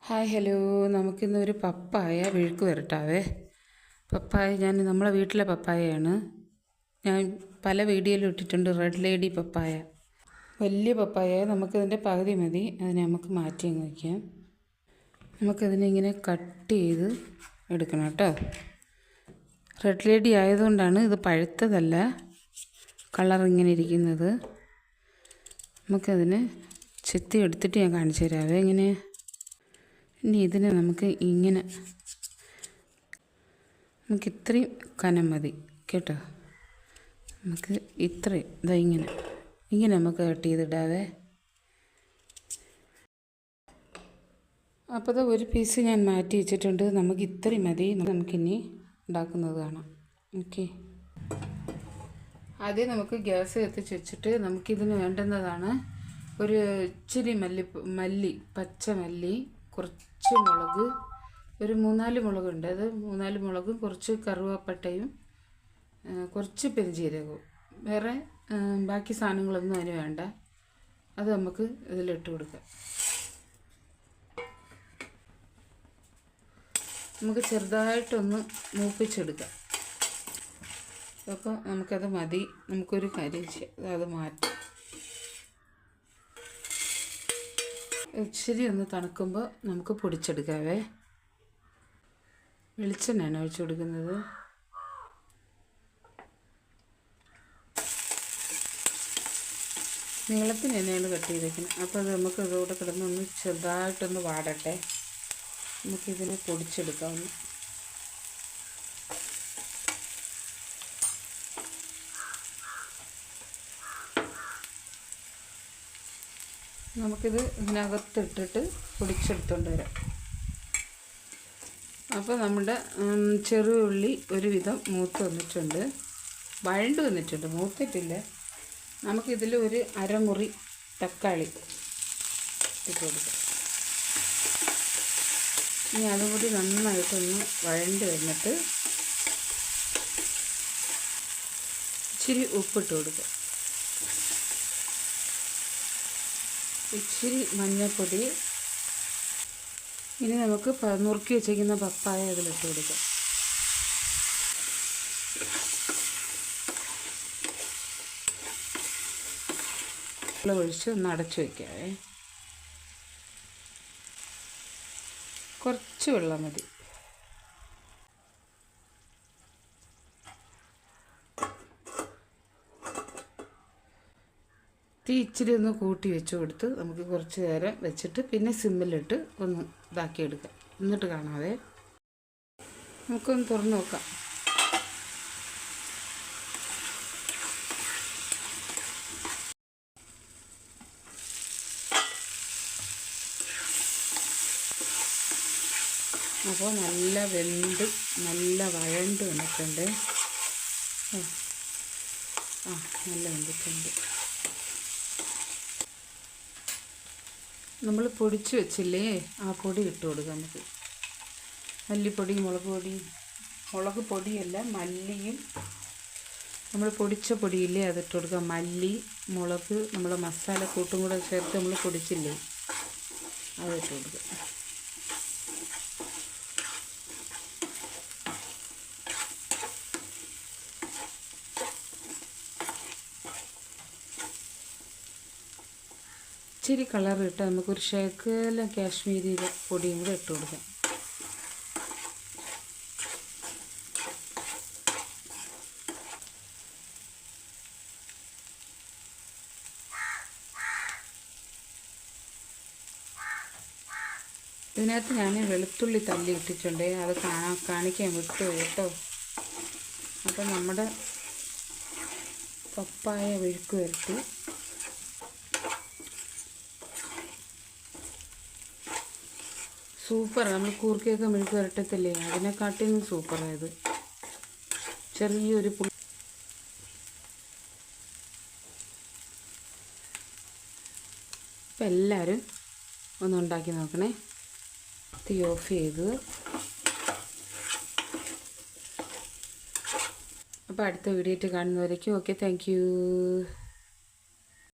Hi hello, നമുക്കിന്നൊരു പപ്പായ വിഴുക്ക് വരട്ടാവേ. പപ്പായ നമ്മളെ വീട്ടിലെ പപ്പായയാണ്. ഞാൻ പല വീഡിയോയിലും ഇട്ടിട്ടുണ്ട്. റെഡ് ലേഡി പപ്പായ, വലിയ പപ്പായ. നമുക്കിതിൻ്റെ പകുതി മതി. അതിനെ നമുക്ക് മാറ്റി അങ്ങ് വയ്ക്കാം. നമുക്കതിനെ ഇങ്ങനെ കട്ട് ചെയ്ത് എടുക്കണം കേട്ടോ. റെഡ് ലേഡി ആയതുകൊണ്ടാണ് ഇത് പഴുത്തതല്ല, കളർ ഇങ്ങനെ ഇരിക്കുന്നത്. നമുക്കതിനെ ചെത്തി എടുത്തിട്ട് ഞാൻ കാണിച്ചു തരാവേ ഇങ്ങനെ. ഇനി ഇതിനെ നമുക്ക് ഇത്രയും കനം മതി കേട്ടോ. നമുക്ക് ഇത്രയും ഇങ്ങനെ നമുക്ക് കട്ട് ചെയ്തിടാവേ. അപ്പോൾ ഒരു പീസ് ഞാൻ മാറ്റി വെച്ചിട്ടുണ്ട്. നമുക്ക് ഇത്രയും മതി. നമുക്കിനി ഉണ്ടാക്കുന്നത് കാണാം. ഓക്കെ, ആദ്യം നമുക്ക് ഗ്യാസ് കത്തിച്ച് വെച്ചിട്ട് നമുക്കിതിന് വേണ്ടുന്നതാണ് ഒരു ഇച്ചിരി മല്ലി, പച്ചമല്ലി, കുറച്ച് മുളക്, ഒരു 3-4 മുളകുണ്ട്. അത് 3-4 മുളകും കുറച്ച് കറുവപ്പട്ടയും കുറച്ച് പെരുംജീരകവും. വേറെ ബാക്കി സാധനങ്ങളൊന്നും അതിന് വേണ്ട. അത് നമുക്ക് ഇതിലിട്ട് കൊടുക്കാം. നമുക്ക് ചെറുതായിട്ടൊന്ന് മൂപ്പിച്ചെടുക്കാം. അപ്പോൾ നമുക്കത് മതി. നമുക്കൊരു കാര്യം ചെയ്യാം, അത് മാറ്റാം. ഇച്ചിരി ഒന്ന് തണുക്കുമ്പോൾ നമുക്ക് പൊടിച്ചെടുക്കാവേ. വെളിച്ചെണ്ണയാണ് ഒഴിച്ചു കൊടുക്കുന്നത്. നീളത്തിന് തന്നെയാണ് കട്ട് ചെയ്തേക്കുന്നത്. അപ്പോൾ അത് നമുക്ക് ഇതോടെ കിടന്നൊന്ന് ചെറുതായിട്ടൊന്ന് വാടട്ടെ. നമുക്കിതിനെ പൊടിച്ചെടുക്കാവുന്നു. നമുക്കിത് ഇതിനകത്തിട്ടിട്ട് പൊടിച്ചെടുത്തുകൊണ്ട് വരാം. അപ്പോൾ നമ്മുടെ ചെറുള്ളി ഒരുവിധം മൂത്ത് വന്നിട്ടുണ്ട്, വഴണ്ട് വന്നിട്ടുണ്ട്, മൂത്തിട്ടില്ല. നമുക്കിതിൽ ഒരു അരമുറി തക്കാളി ഇട്ട് കൊടുക്കാം. ഇനി അതും കൂടി നന്നായിട്ടൊന്ന് വഴണ്ട് വന്നിട്ട് ഇച്ചിരി ഉപ്പിട്ട് കൊടുക്കുക, ഇച്ചിരി മഞ്ഞൾപ്പൊടി. ഇനി നമുക്ക് നുറുക്കി വെച്ചിരിക്കുന്ന പപ്പായ അതിലിട്ട് കൊടുക്കാം. ഒഴിച്ച് ഒന്ന് അടച്ചു വയ്ക്കാവേ. കുറച്ച് വെള്ളം മതി. തീ ഇച്ചിരി ഒന്ന് കൂട്ടി വെച്ച് കൊടുത്ത് നമുക്ക് കുറച്ച് നേരം വെച്ചിട്ട് പിന്നെ സിമ്മിലിട്ട് ഒന്ന് ഇതാക്കിയെടുക്കാം. എന്നിട്ട് കാണാതെ നമുക്കൊന്ന് തുറന്ന് നോക്കാം. അപ്പോൾ നല്ല വെന്ത് നല്ല വഴണ്ട് വന്നിട്ടുണ്ട്. നല്ല വെന്തിട്ടുണ്ട്. നമ്മൾ പൊടിച്ച് വെച്ചില്ലേ, ആ പൊടി ഇട്ട് കൊടുക്കാം. നമുക്ക് മല്ലിപ്പൊടി, മുളക് പൊടിയല്ല, മല്ലിയും നമ്മൾ പൊടിച്ച പൊടിയില്ലേ അതിട്ട് കൊടുക്കാം. മല്ലി, മുളക്, നമ്മൾ മസാല കൂട്ടും കൂടെ ചേർത്ത് നമ്മൾ പൊടിച്ചില്ലേ അതിട്ട് കൊടുക്കാം. ഇച്ചിരി കളർ ഇട്ട് നമുക്കൊരു ശകലം കാശ്മീരി പൊടിയും കൂടെ ഇട്ട് കൊടുക്കാം. ഇതിനകത്ത് ഞാൻ വെളുത്തുള്ളി തല്ലി ഇട്ടിട്ടുണ്ട്. അത് കാണിക്കാൻ വിട്ടുപോയി കേട്ടോ. അപ്പം നമ്മുടെ പപ്പായ വിഴുക്ക് വരട്ടി സൂപ്പർ. നമ്മൾ കൂർക്കയൊക്കെ മെഴുക്ക് വരട്ടത്തില്ലേ, അതിനെക്കാട്ടിയും സൂപ്പറായത്. ചെറിയൊരു ഇപ്പം എല്ലാവരും ഒന്ന് ഉണ്ടാക്കി നോക്കണേ. തീ ഓഫ് ചെയ്ത്. അപ്പോൾ അടുത്ത വീഡിയോ ആയിട്ട് കാണുന്നവരേക്കും ഓക്കെ, താങ്ക് യു.